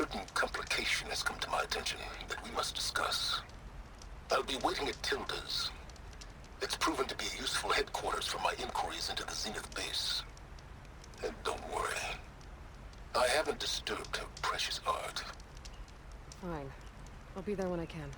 certain complication has come to my attention that we must discuss. I'll be waiting at Tilda's. It's proven to be a useful headquarters for my inquiries into the Zenith base. And don't worry, I haven't disturbed her precious art. Fine. I'll be there when I can.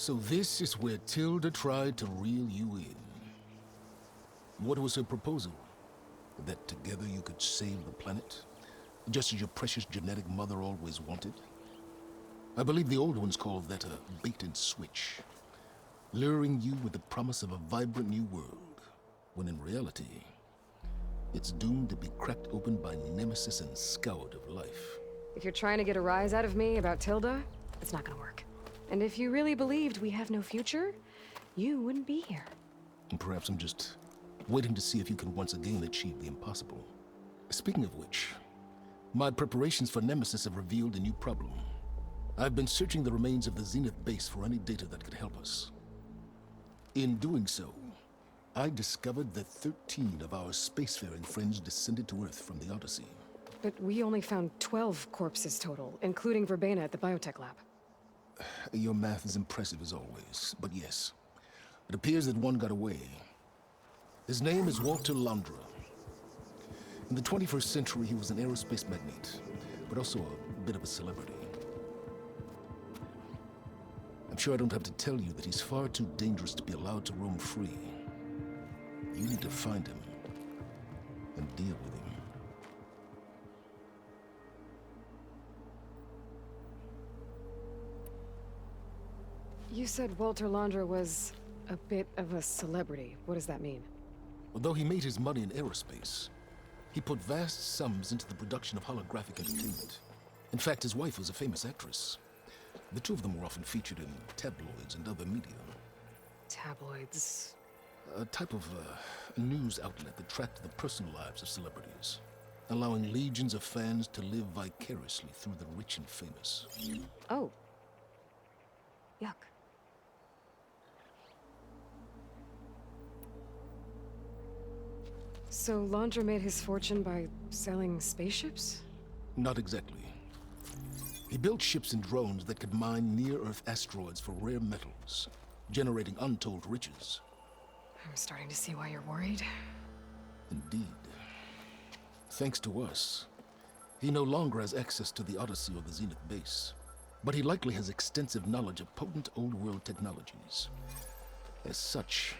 So this is where Tilda tried to reel you in. What was her proposal? That together you could save the planet? Just as your precious genetic mother always wanted? I believe the old ones called that a bait and switch. Luring you with the promise of a vibrant new world, when in reality, it's doomed to be cracked open by nemesis and scoured of life. If you're trying to get a rise out of me about Tilda, it's not gonna work. And if you really believed we have no future, you wouldn't be here. And perhaps I'm just waiting to see if you can once again achieve the impossible. Speaking of which, my preparations for Nemesis have revealed a new problem. I've been searching the remains of the Zenith base for any data that could help us. In doing so, I discovered that 13 of our spacefaring friends descended to Earth from the Odyssey. But we only found 12 corpses total, including Verbena at the biotech lab. Your math is impressive as always, but yes. It appears that one got away. His name is Walter Londra. In the 21st century, he was an aerospace magnate, but also a bit of a celebrity. I'm sure I don't have to tell you that he's far too dangerous to be allowed to roam free. You need to find him and deal with him. You said Walter Londra was a bit of a celebrity. What does that mean? Although he made his money in aerospace, he put vast sums into the production of holographic entertainment. In fact, his wife was a famous actress. The two of them were often featured in tabloids and other media. Tabloids? A type of news outlet that tracked the personal lives of celebrities, allowing legions of fans to live vicariously through the rich and famous. Oh. Yuck. So Londra made his fortune by selling spaceships? Not exactly. He built ships and drones that could mine near-Earth asteroids for rare metals, generating untold riches. I'm starting to see why you're worried. Indeed. Thanks to us, he no longer has access to the Odyssey or the Zenith base, but he likely has extensive knowledge of potent old-world technologies. As such,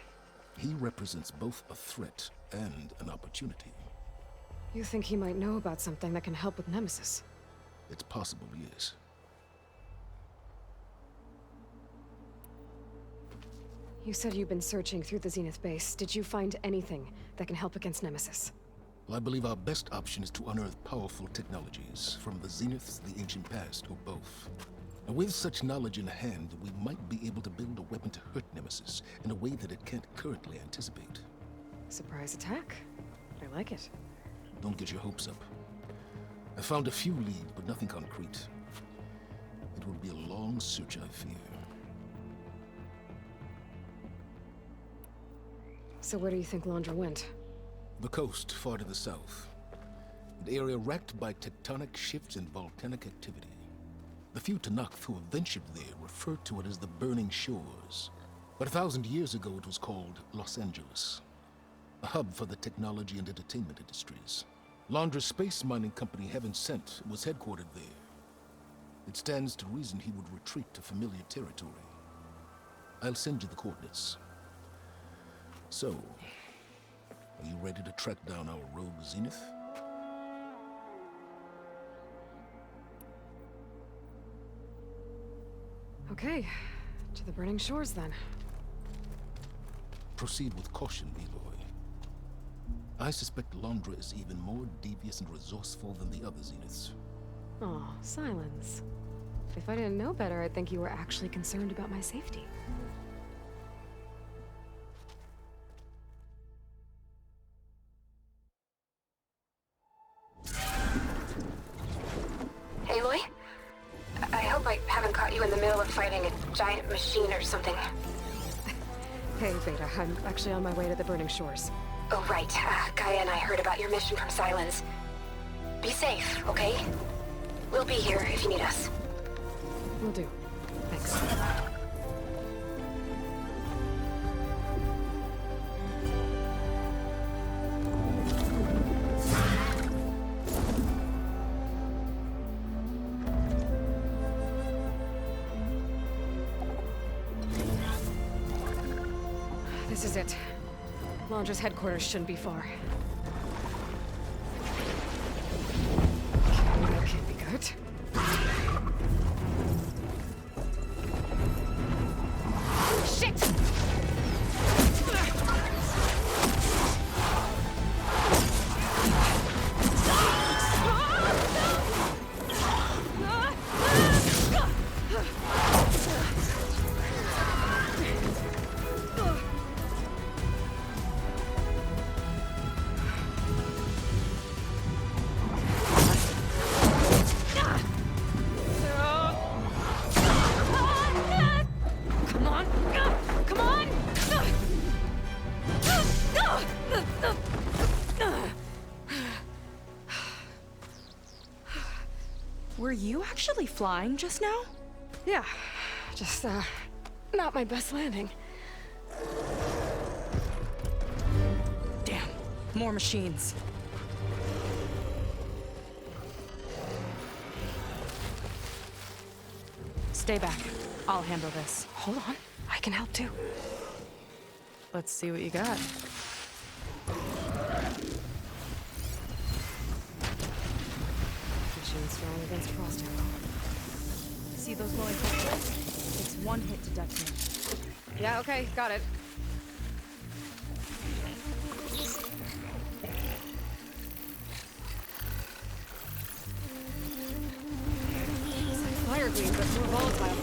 he represents both a threat and an opportunity. You think he might know about something that can help with Nemesis? It's possible, yes. You said you've been searching through the Zenith base. Did you find anything that can help against Nemesis? Well, I believe our best option is to unearth powerful technologies from the Zeniths, the ancient past, or both. And with such knowledge in hand, we might be able to build a weapon to hurt Nemesis in a way that it can't currently anticipate. Surprise attack? I like it. Don't get your hopes up. I found a few leads, but nothing concrete. It will be a long search, I fear. So where do you think Londra went? The coast, far to the south. An area racked by tectonic shifts and volcanic activity. The few Tanakh who have ventured there refer to it as the Burning Shores. But 1,000 years ago it was called Los Angeles, a hub for the technology and entertainment industries. Londra's space mining company, Heaven Sent, was headquartered there. It stands to reason he would retreat to familiar territory. I'll send you the coordinates. So, are you ready to track down our rogue Zenith? Okay, to the Burning Shores then. Proceed with caution, Eloy. I suspect Londra is even more devious and resourceful than the other Zeniths. Aw, silence. If I didn't know better, I'd think you were actually concerned about my safety. Aloy? I hope I haven't caught you in the middle of fighting a giant machine or something. Hey, Beta, I'm actually on my way to the Burning Shores. Oh, right. Gaia and I heard about your mission from Silence. Be safe, okay? We'll be here if you need us. Will do. Thanks. This is it. Launcher's headquarters shouldn't be far. Okay, that can't be good. Shit! Were you actually flying just now? Yeah, just, not my best landing. Damn, more machines. Stay back. I'll handle this. Hold on, I can help too. Let's see what you got. Machine strong against frost arrow. See those glowing particles? It's one hit to detonate. Yeah, okay, got it. It's like fire green, but more volatile.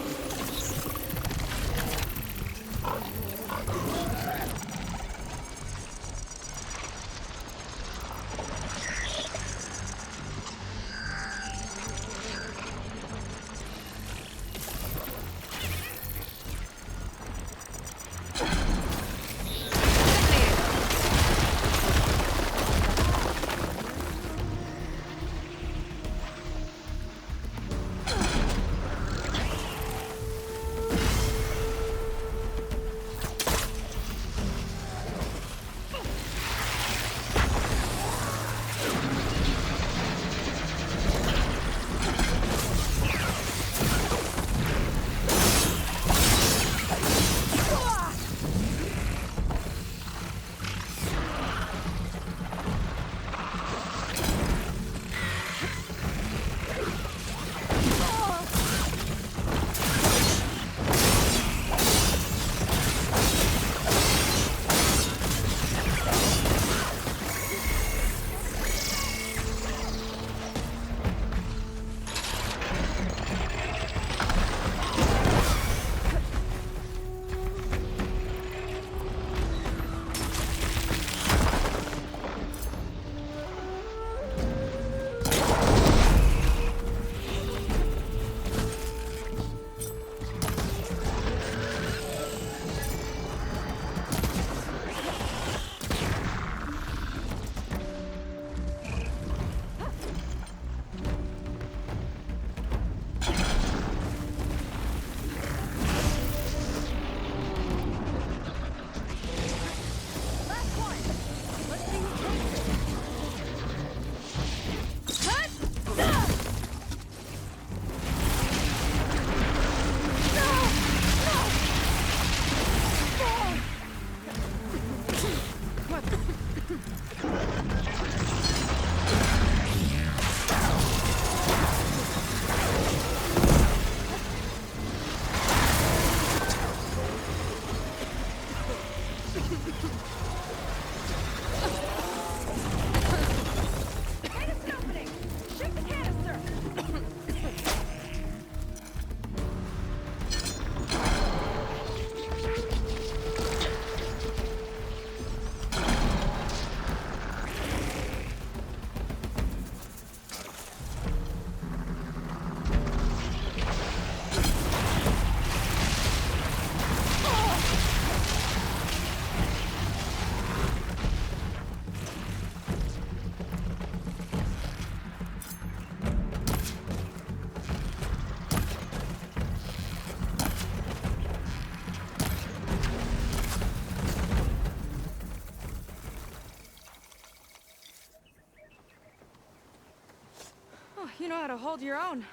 You know how to hold your own.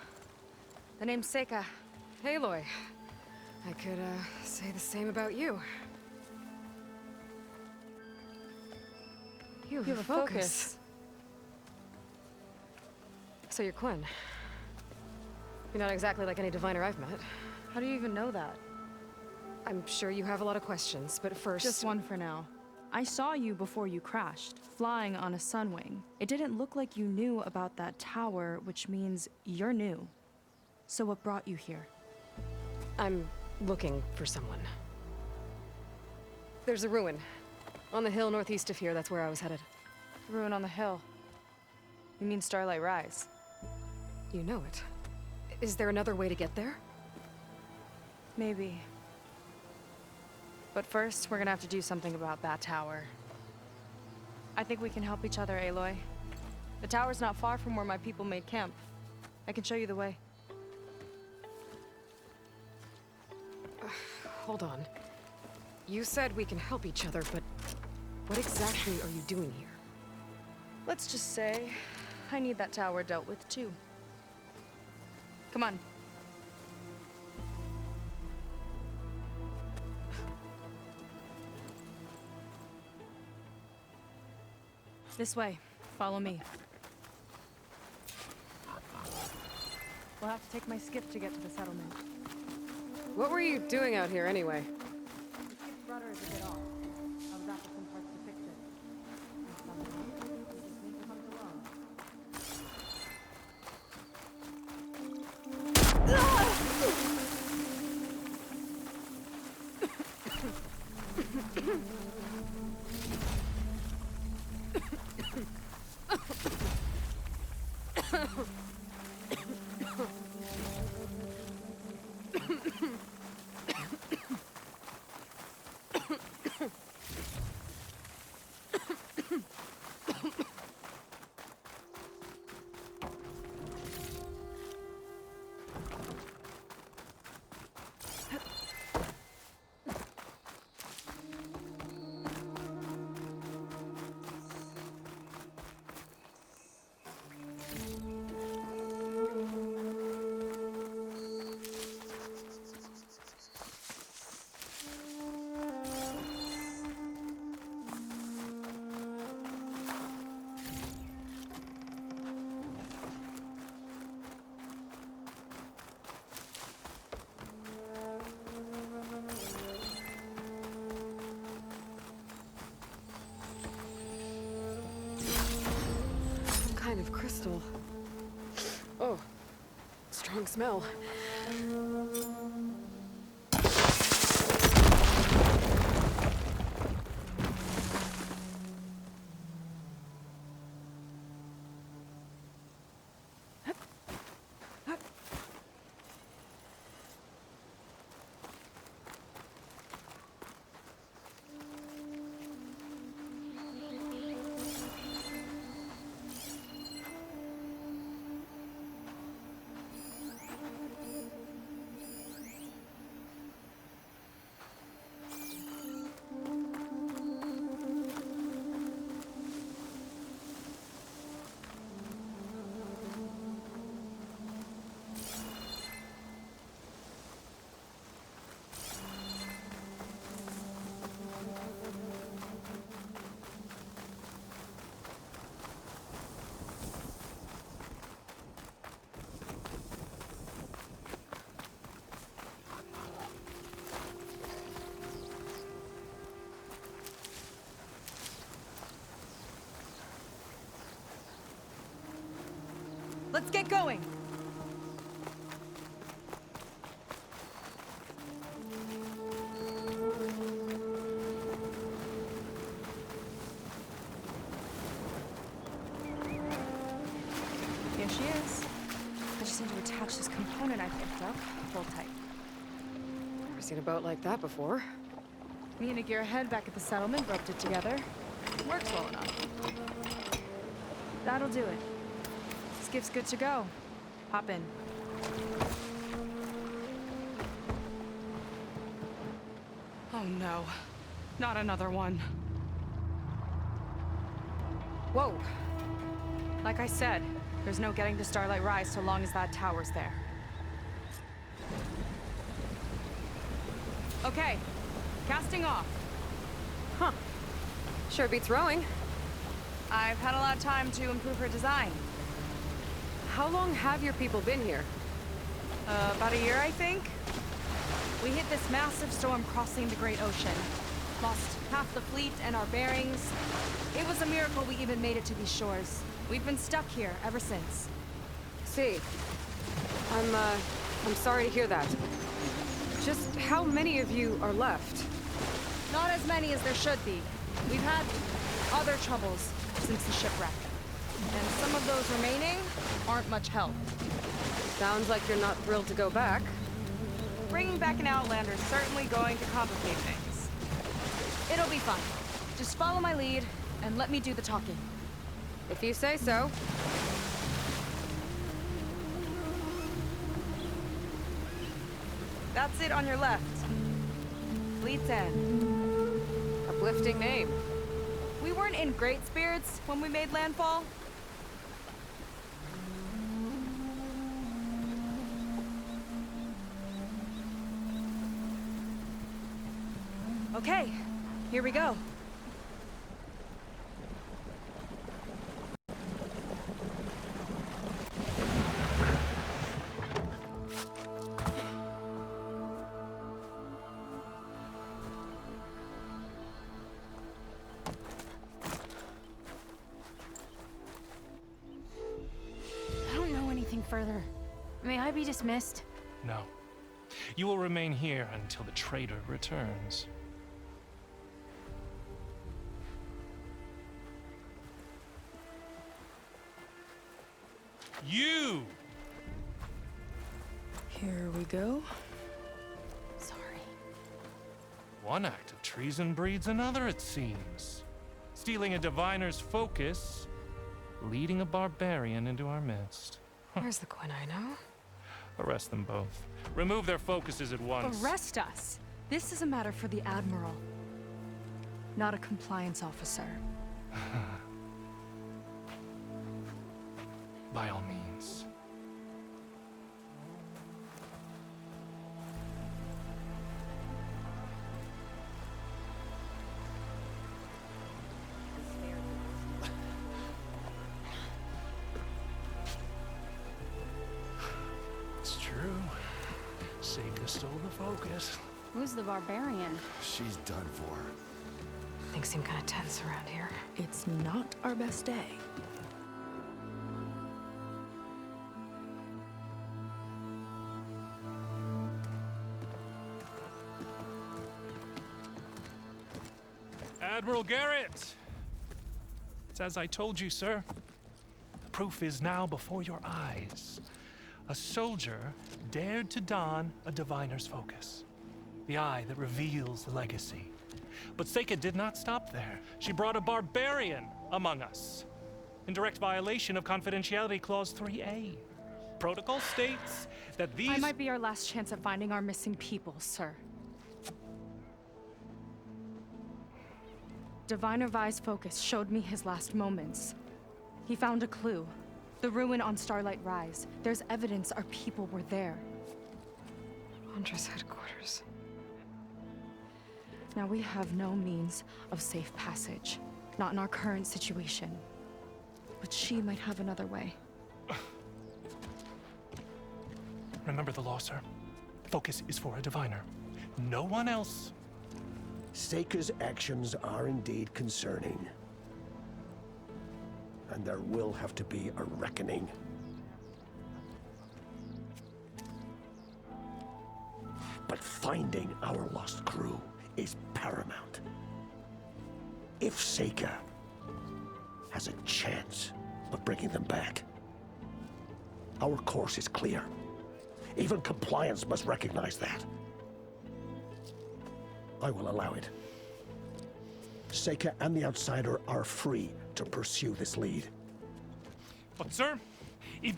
The name's Seika. Aloy. I could, say the same about you. You have a focus. So you're Quinn. You're not exactly like any diviner I've met. How do you even know that? I'm sure you have a lot of questions, but first... Just one for now. I saw you before you crashed, flying on a sunwing. It didn't look like you knew about that tower, which means you're new. So what brought you here? I'm looking for someone. There's a ruin. On the hill northeast of here, that's where I was headed. Ruin on the hill. You mean Starlight Rise? You know it. Is there another way to get there? Maybe. But first, we're gonna have to do something about that tower. I think we can help each other, Aloy. The tower's not far from where my people made camp. I can show you the way. Hold on. You said we can help each other, but what exactly are you doing here? Let's just say, I need that tower dealt with too. Come on. This way. Follow me. We'll have to take my skiff to get to the settlement. What were you doing out here anyway? The skiff's rudder is a bit off. I was after some parts to fix it. And somehow, we just need to hunt alone. Kind of crystal. Oh, strong smell. Let's get going! Here she is. I just need to attach this component I picked up. Hold tight. Never seen a boat like that before. Me and a gearhead back at the settlement roped it together. Works well enough. That'll do it. Skiff's good to go. Hop in. Oh no. Not another one. Whoa! Like I said, there's no getting to Starlight Rise so long as that tower's there. Okay, casting off. Huh. Sure beats rowing. I've had a lot of time to improve her design. How long have your people been here? About a year, I think. We hit this massive storm crossing the Great Ocean. Lost half the fleet and our bearings. It was a miracle we even made it to these shores. We've been stuck here ever since. See, I'm sorry to hear that. Just how many of you are left? Not as many as there should be. We've had other troubles since the shipwreck. And some of those remaining aren't much help. Sounds like you're not thrilled to go back. Bringing back an Outlander is certainly going to complicate things. It'll be fun. Just follow my lead and let me do the talking. If you say so. That's it on your left. Fleet's End. Uplifting name. We weren't in great spirits when we made landfall. Okay, here we go. I don't know anything further. May I be dismissed? No. You will remain here until the traitor returns. You! Here we go. Sorry. One act of treason breeds another, it seems. Stealing a diviner's focus, leading a barbarian into our midst. Where's the Quinino? Arrest them both. Remove their focuses at once. Arrest us. This is a matter for the Admiral, not a compliance officer. By all means. It's true. Seika stole the focus. Who's the barbarian? She's done for. Things seem kind of tense around here. It's not our best day. Admiral Garrett! It's as I told you, sir. The proof is now before your eyes. A soldier dared to don a diviner's focus. The eye that reveals the legacy. But Seika did not stop there. She brought a barbarian among us. In direct violation of Confidentiality Clause 3A. Protocol states that these— I might be our last chance at finding our missing people, sir. Diviner Vi's focus showed me his last moments. He found a clue. The ruin on Starlight Rise. There's evidence our people were there. Huntress headquarters. Now we have no means of safe passage. Not in our current situation. But she might have another way. Remember the law, sir. Focus is for a diviner. No one else. Seika's actions are indeed concerning. And there will have to be a reckoning. But finding our lost crew is paramount. If Seika has a chance of bringing them back, our course is clear. Even compliance must recognize that. I will allow it. Seika and the Outsider are free to pursue this lead. But, sir, if—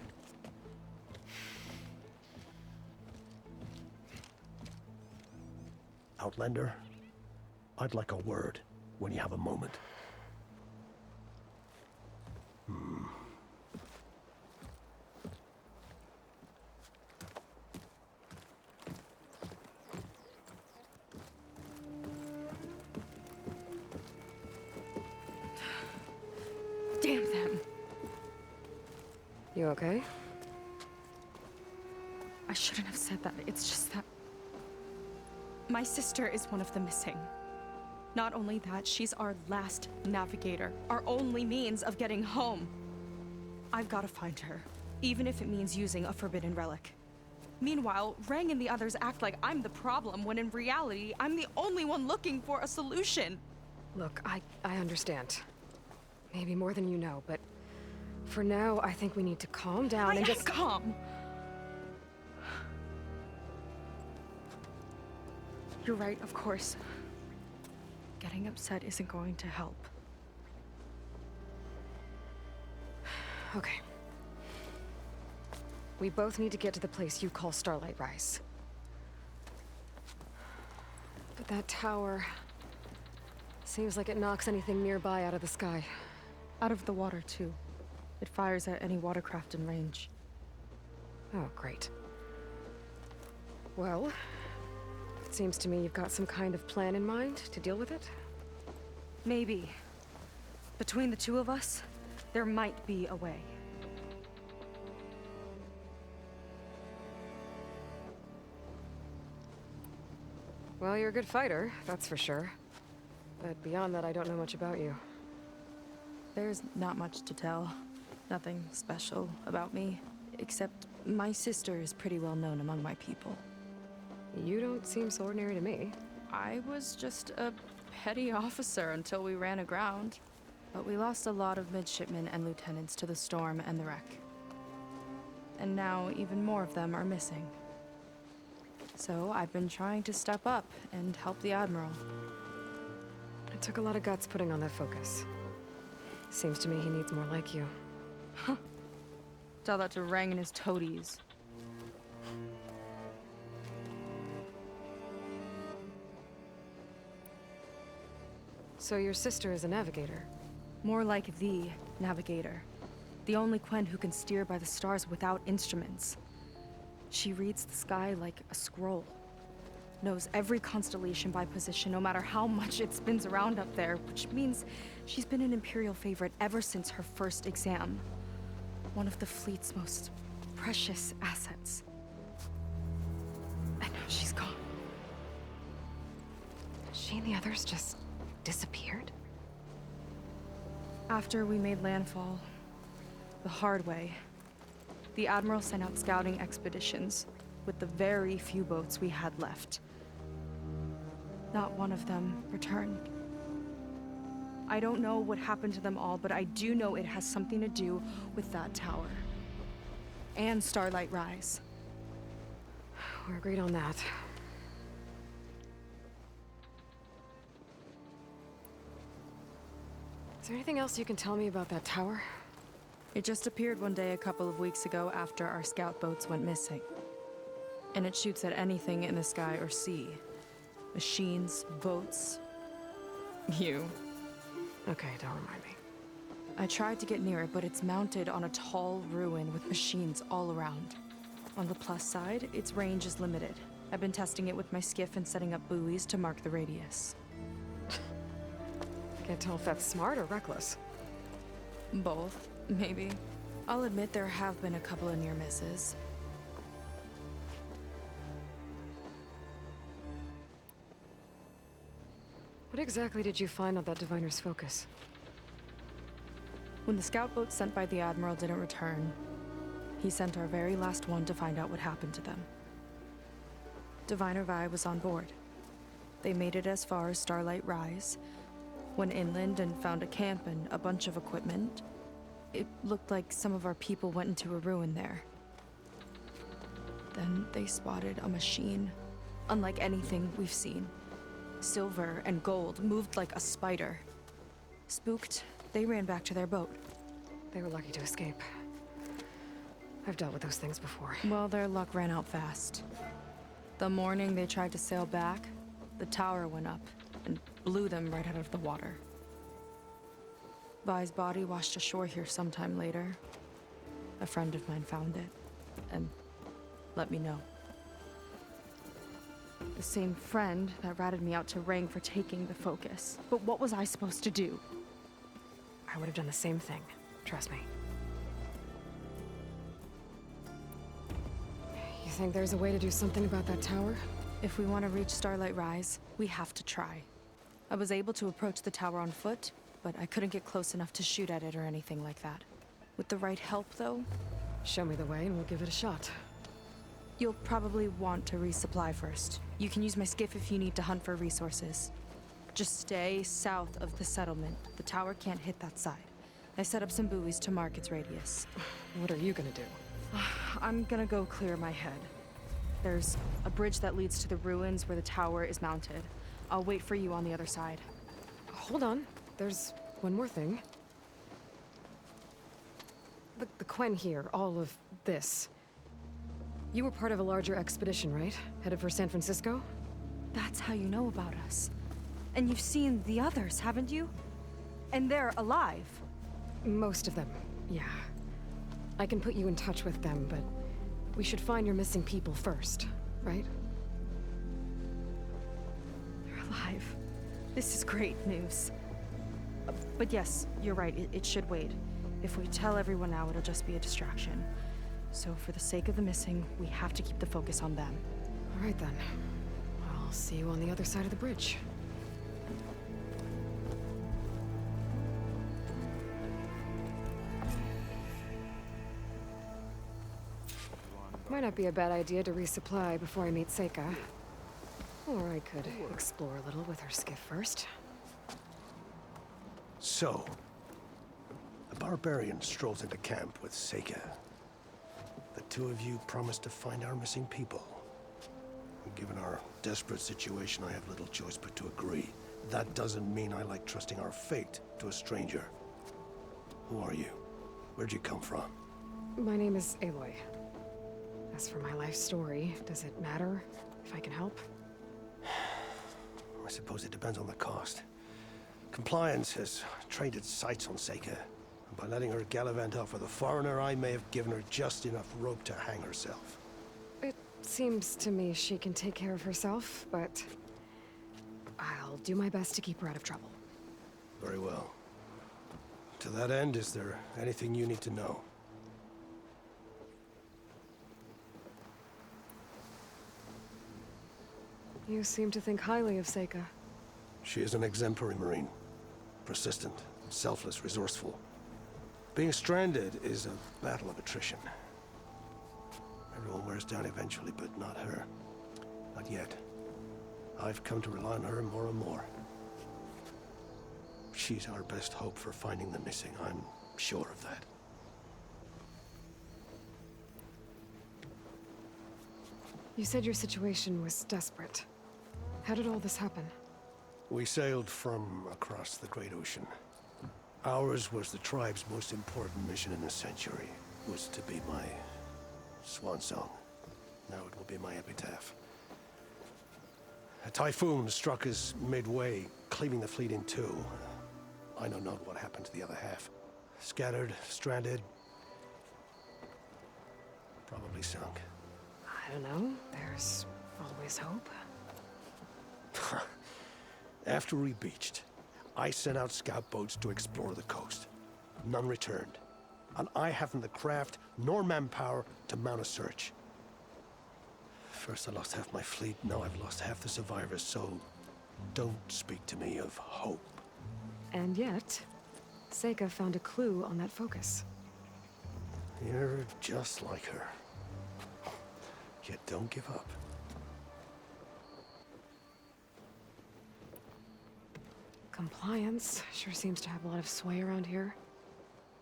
Outlander, I'd like a word when you have a moment. Damn them. You okay? I shouldn't have said that. It's just that my sister is one of the missing. Not only that, she's our last navigator, our only means of getting home. I've got to find her, even if it means using a forbidden relic. Meanwhile, Rang and the others act like I'm the problem, when in reality, I'm the only one looking for a solution. Look, I understand. Maybe more than you know, but for now, I think we need to calm down and just... calm. You're right, of course. Getting upset isn't going to help. Okay. We both need to get to the place you call Starlight Rise. But that tower... seems like it knocks anything nearby out of the sky. Out of the water, too. It fires at any watercraft in range. Oh, great. Well, it seems to me you've got some kind of plan in mind to deal with it. Maybe. Between the two of us, there might be a way. Well, you're a good fighter, that's for sure. But beyond that, I don't know much about you. There's not much to tell. Nothing special about me, except my sister is pretty well known among my people. You don't seem so ordinary to me. I was just a petty officer until we ran aground. But we lost a lot of midshipmen and lieutenants to the storm and the wreck. And now even more of them are missing. So I've been trying to step up and help the Admiral. It took a lot of guts putting on that focus. Seems to me he needs more like you. Tell that to Rang and his toadies. So your sister is a navigator? More like the navigator. The only Quen who can steer by the stars without instruments. She reads the sky like a scroll. Knows every constellation by position, no matter how much it spins around up there, which means she's been an Imperial favorite ever since her first exam. One of the fleet's most precious assets. And now she's gone. She and the others just disappeared? After we made landfall, the hard way, the Admiral sent out scouting expeditions with the very few boats we had left. Not one of them returned. I don't know what happened to them all, but I do know it has something to do with that tower. And Starlight Rise. We're agreed on that. Is there anything else you can tell me about that tower? It just appeared one day a couple of weeks ago after our scout boats went missing. And it shoots at anything in the sky or sea. Machines, boats, you. Okay, don't remind me. I tried to get near it, but it's mounted on a tall ruin with machines all around. On the plus side, its range is limited. I've been testing it with my skiff and setting up buoys to mark the radius. Can't tell if that's smart or reckless. Both, maybe. I'll admit there have been a couple of near misses. What exactly did you find on that diviner's focus? When the scout boat sent by the Admiral didn't return, he sent our very last one to find out what happened to them. Diviner Vi was on board. They made it as far as Starlight Rise, went inland and found a camp and a bunch of equipment. It looked like some of our people went into a ruin there. Then they spotted a machine, unlike anything we've seen. Silver and gold, moved like a spider. Spooked, they ran back to their boat. They were lucky to escape. I've dealt with those things before. Well, their luck ran out fast. The morning they tried to sail back, the tower went up and blew them right out of the water. Vi's body washed ashore here sometime later. A friend of mine found it and let me know. The same friend that ratted me out to Rang for taking the focus. But what was I supposed to do? I would have done the same thing. Trust me. You think there's a way to do something about that tower? If we want to reach Starlight Rise, we have to try. I was able to approach the tower on foot, but I couldn't get close enough to shoot at it or anything like that. With the right help, though, Show me the way and we'll give it a shot. you'll probably want to resupply first. You can use my skiff if you need to hunt for resources. Just stay south of the settlement. The tower can't hit that side. I set up some buoys to mark its radius. What are you gonna do? I'm gonna go clear my head. There's a bridge that leads to the ruins where the tower is mounted. I'll wait for you on the other side. Hold on. There's one more thing. The Quen here, all of this. You were part of a larger expedition, right? Headed for San Francisco? That's how you know about us. And you've seen the others, haven't you? And they're alive. Most of them, yeah. I can put you in touch with them, but we should find your missing people first, right? They're alive. This is great news. But yes, you're right, it should wait. If we tell everyone now, it'll just be a distraction. So for the sake of the missing, we have to keep the focus on them. All right then. I'll see you on the other side of the bridge. Might not be a bad idea to resupply before I meet Seika. Or I could explore a little with her skiff first. So, a barbarian strolls into camp with Seika. The two of you promised to find our missing people. Given our desperate situation, I have little choice but to agree. That doesn't mean I like trusting our fate to a stranger. Who are you? Where'd you come from? My name is Aloy. As for my life story, does it matter if I can help? I suppose it depends on the cost. Compliance has trained its sights on Seika. And by letting her gallivant off with a foreigner, I may have given her just enough rope to hang herself. It seems to me she can take care of herself, but I'll do my best to keep her out of trouble. Very well. To that end, is there anything you need to know? You seem to think highly of Seika. She is an exemplary Marine. Persistent, selfless, resourceful. Being stranded is a battle of attrition. Everyone wears down eventually, but not her. Not yet. I've come to rely on her more and more. She's our best hope for finding the missing, I'm sure of that. You said your situation was desperate. How did all this happen? We sailed from across the Great Ocean. Ours was the tribe's most important mission in a century. It was to be my swan song. Now it will be my epitaph. A typhoon struck us midway, cleaving the fleet in two. I know not what happened to the other half. Scattered, stranded, probably sunk. I don't know. There's always hope. After we beached, I sent out scout boats to explore the coast. None returned. And I haven't the craft nor manpower to mount a search. First I lost half my fleet, now I've lost half the survivors, so don't speak to me of hope. And yet, Seika found a clue on that focus. You're just like her. Yet don't give up. Compliance sure seems to have a lot of sway around here.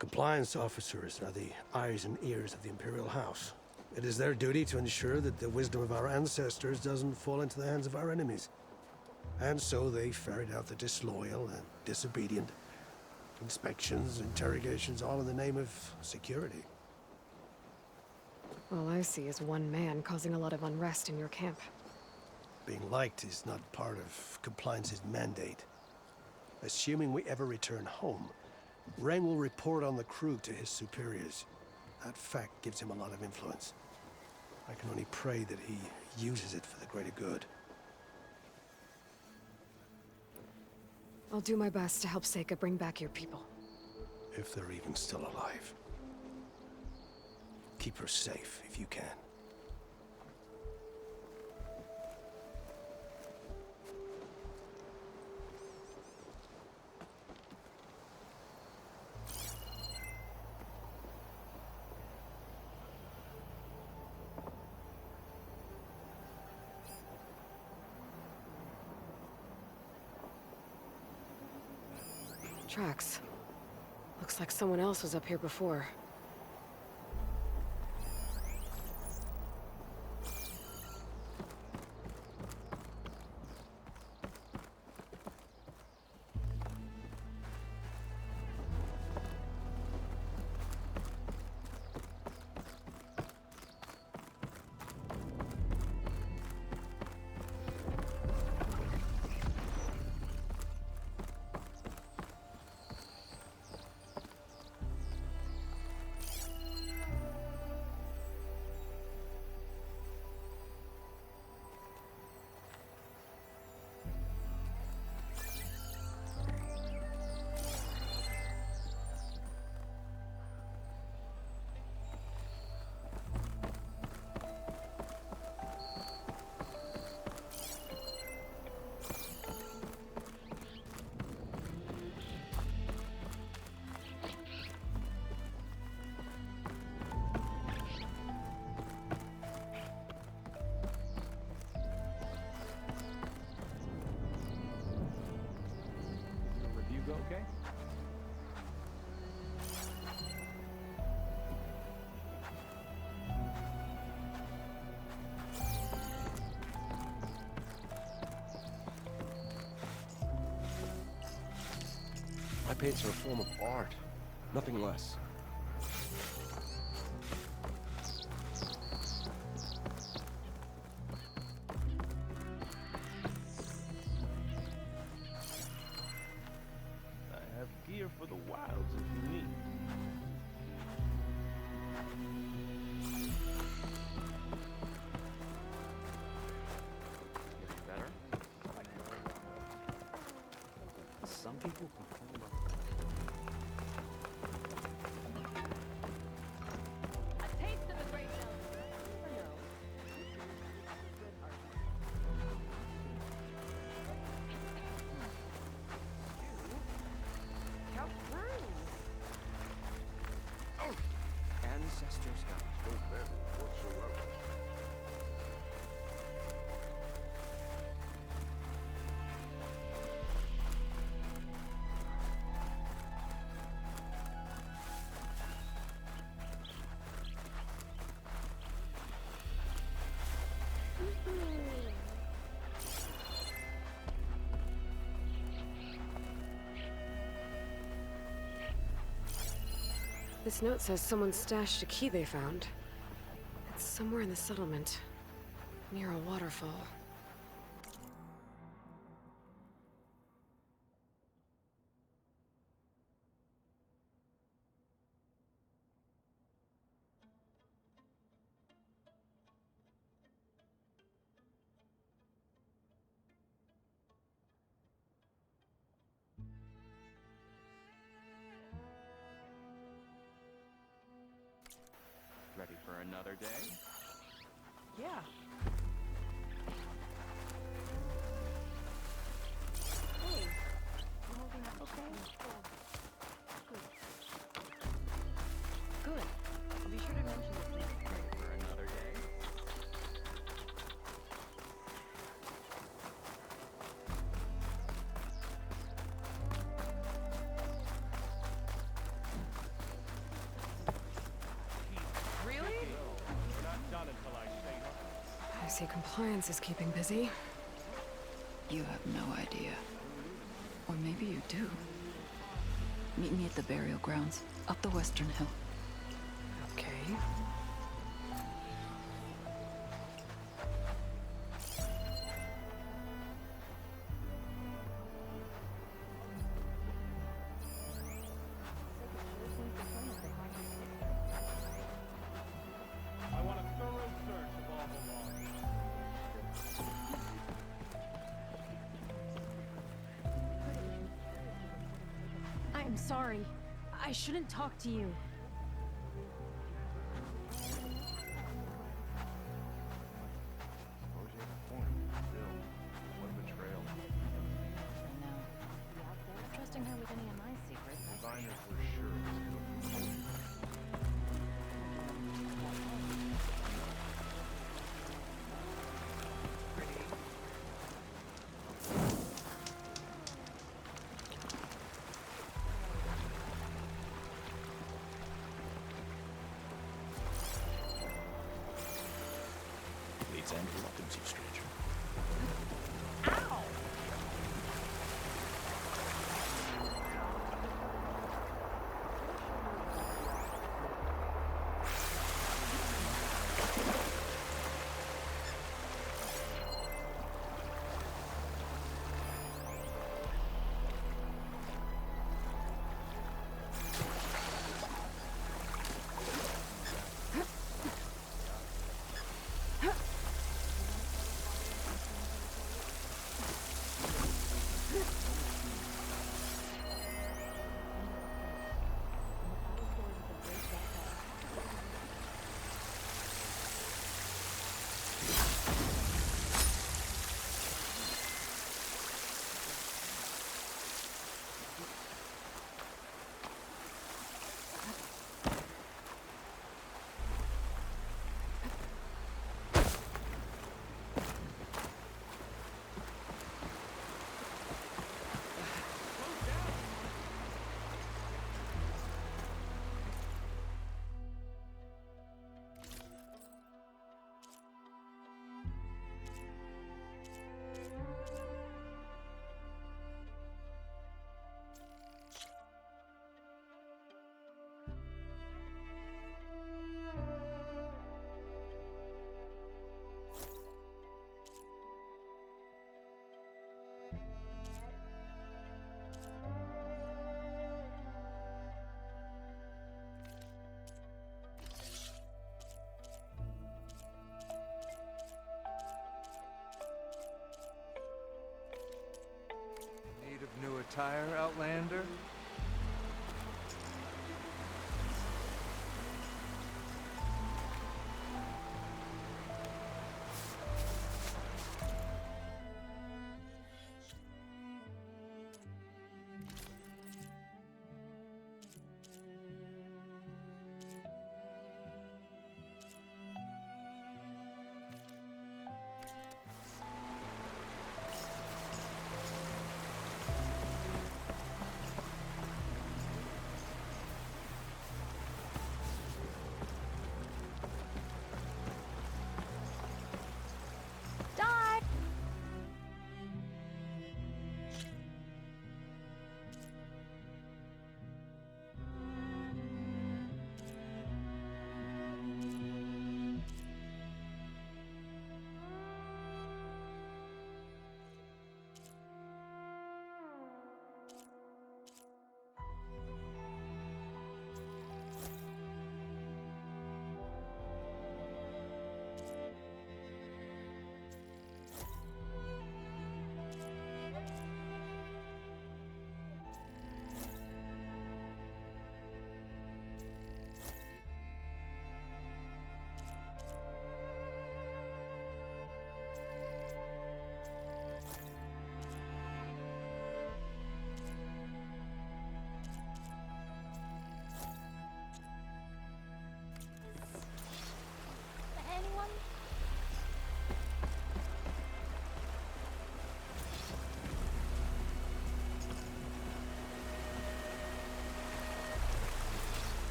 Compliance officers are the eyes and ears of the Imperial House. It is their duty to ensure that the wisdom of our ancestors doesn't fall into the hands of our enemies. And so they ferret out the disloyal and disobedient. Inspections, interrogations, all in the name of security. All I see is one man causing a lot of unrest in your camp. Being liked is not part of Compliance's mandate. Assuming we ever return home, Ren will report on the crew to his superiors. That fact gives him a lot of influence. I can only pray that he uses it for the greater good. I'll do my best to help Seika bring back your people. if they're even still alive. Keep her safe if you can. Tracks. Looks like someone else was up here before. Okay? My paints are a form of art, nothing less. I have gear for the wilds if you need. Getting better? Some people complain about A taste of the great mountain. ancestors got no better whatsoever. This note says someone stashed a key they found. It's somewhere in the settlement, near a waterfall. Ready for another day? Yeah. Hey, you holding up okay? Good. I'll be sure to mention this next time. Ready for another day? Really? We're not done until I say I see compliance is keeping busy. You have no idea. Or maybe you do. Meet me at the burial grounds, up the western hill. Okay. I want a thorough search of all the logs. I am sorry. I shouldn't talk to you. Suppose you have a point. Still, what a betrayal. I know. Not trusting her with any of my secrets. Diviners were sure it was good. Leads and reluctance, you stranger. Need of new attire, Outlander?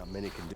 Not many can do.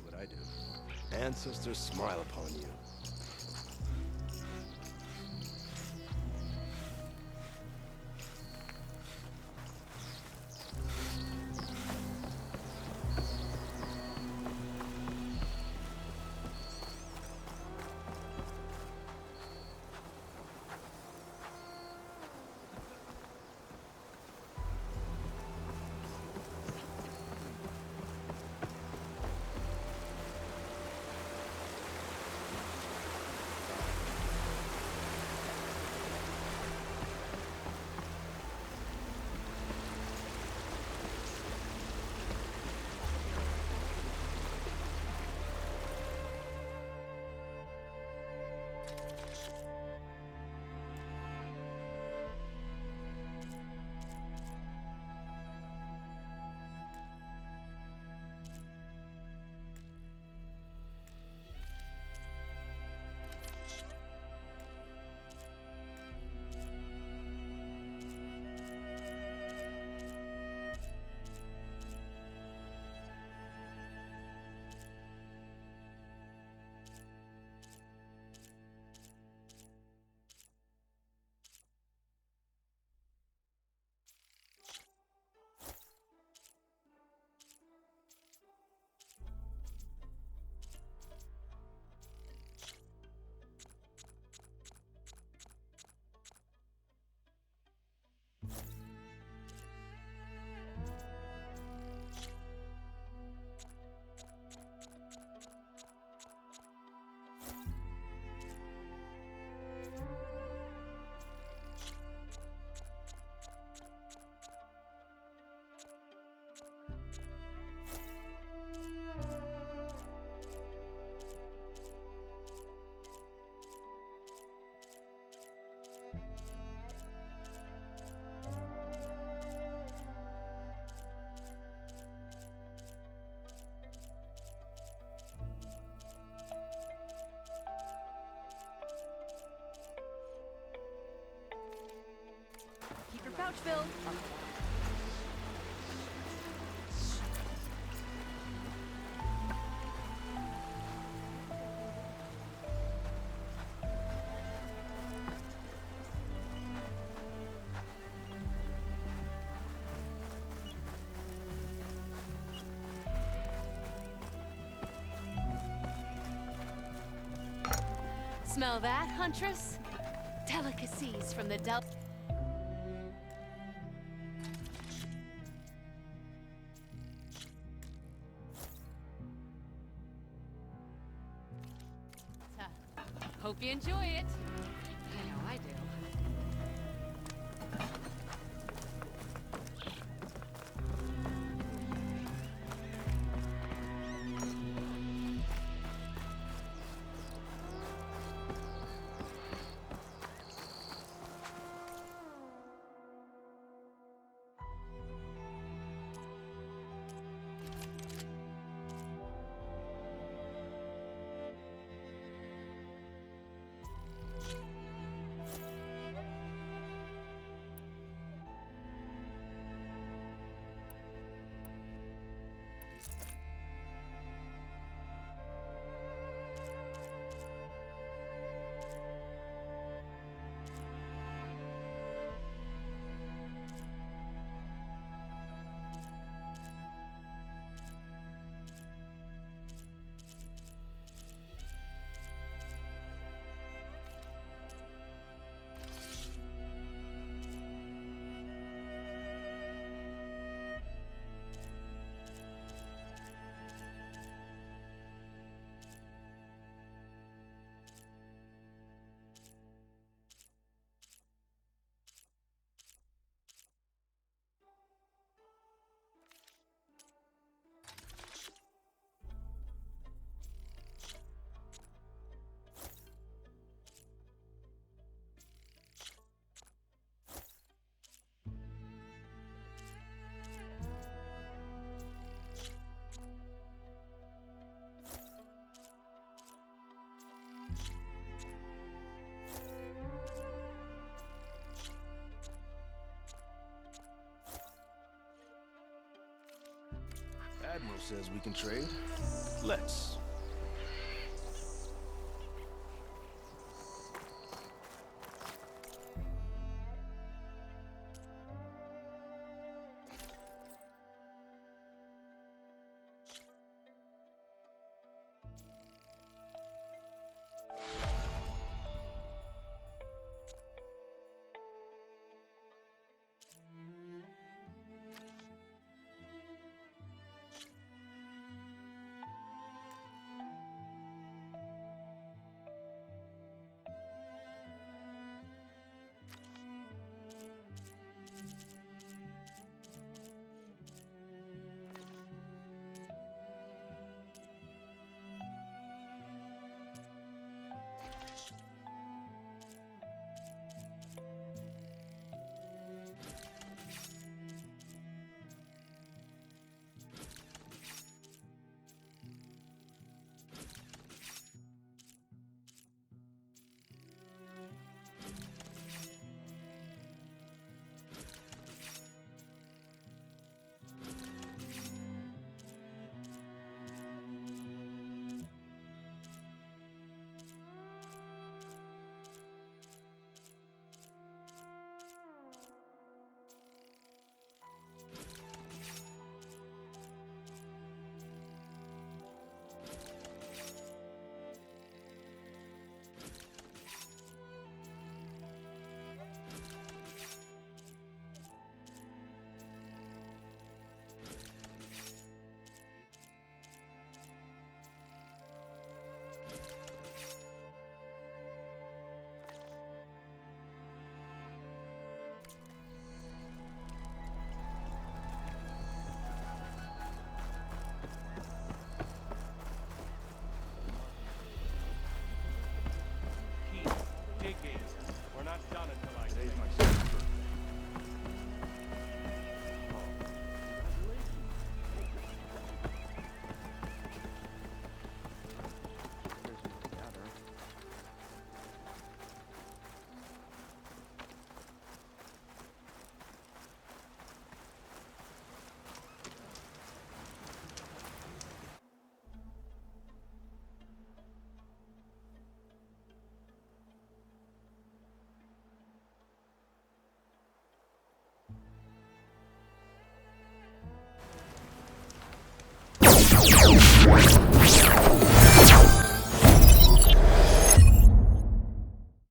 What I do. Ancestors smile upon you. Keep your pouch filled. Smell that, Huntress? Delicacies from the Del... Hope you enjoy it. I know I do. Admiral says we can trade. Let's.